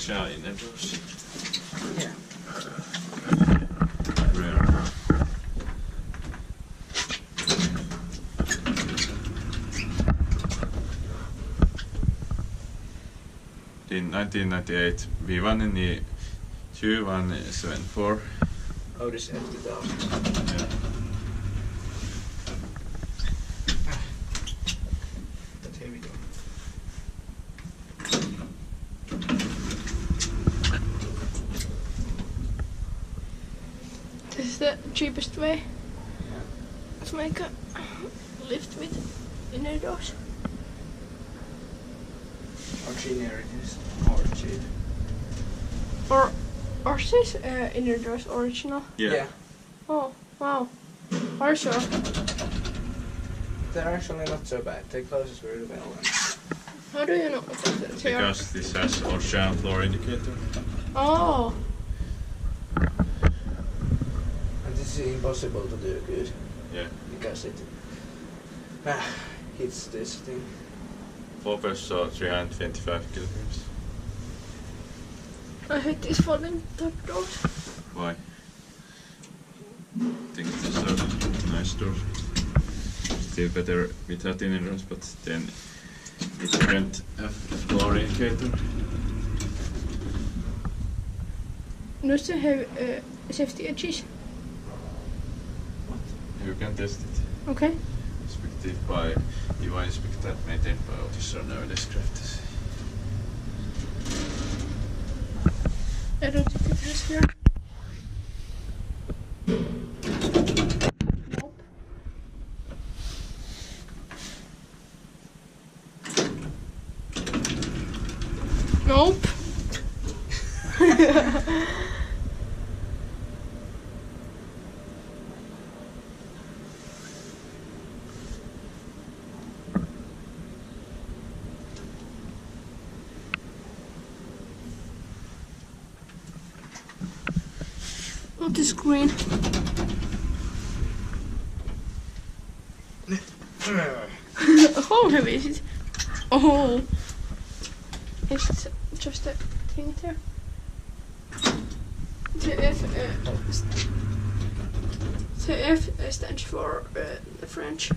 Which are innerdoors. Yeah. Rare. In 1998, we won in the 2174. Otis F2000. Yeah. But here we go. This is the cheapest way to make a lift with innerdoors. Or generic is or cheap. Or this innerdoors original? Yeah. Oh, wow. Are you sure? They're actually not so bad. They close us really well. How do you know that they are? Because this has ocean floor indicator. Oh, And this is impossible to do good Yeah. because it hits this thing. Floppers so 325 kilograms. I hate these falling top doors. Why? I think these are nice doors. Still better without innerdoors, but then it won't have a floor indicator. Does it have safety edges? You can test it. Okay. Inspected by Inspecta, maintained by Otis F2000. I don't think it has here. Nope. Nope. Not this green. How heavy is it? Oh, it's just a thing there. The F stands for the French.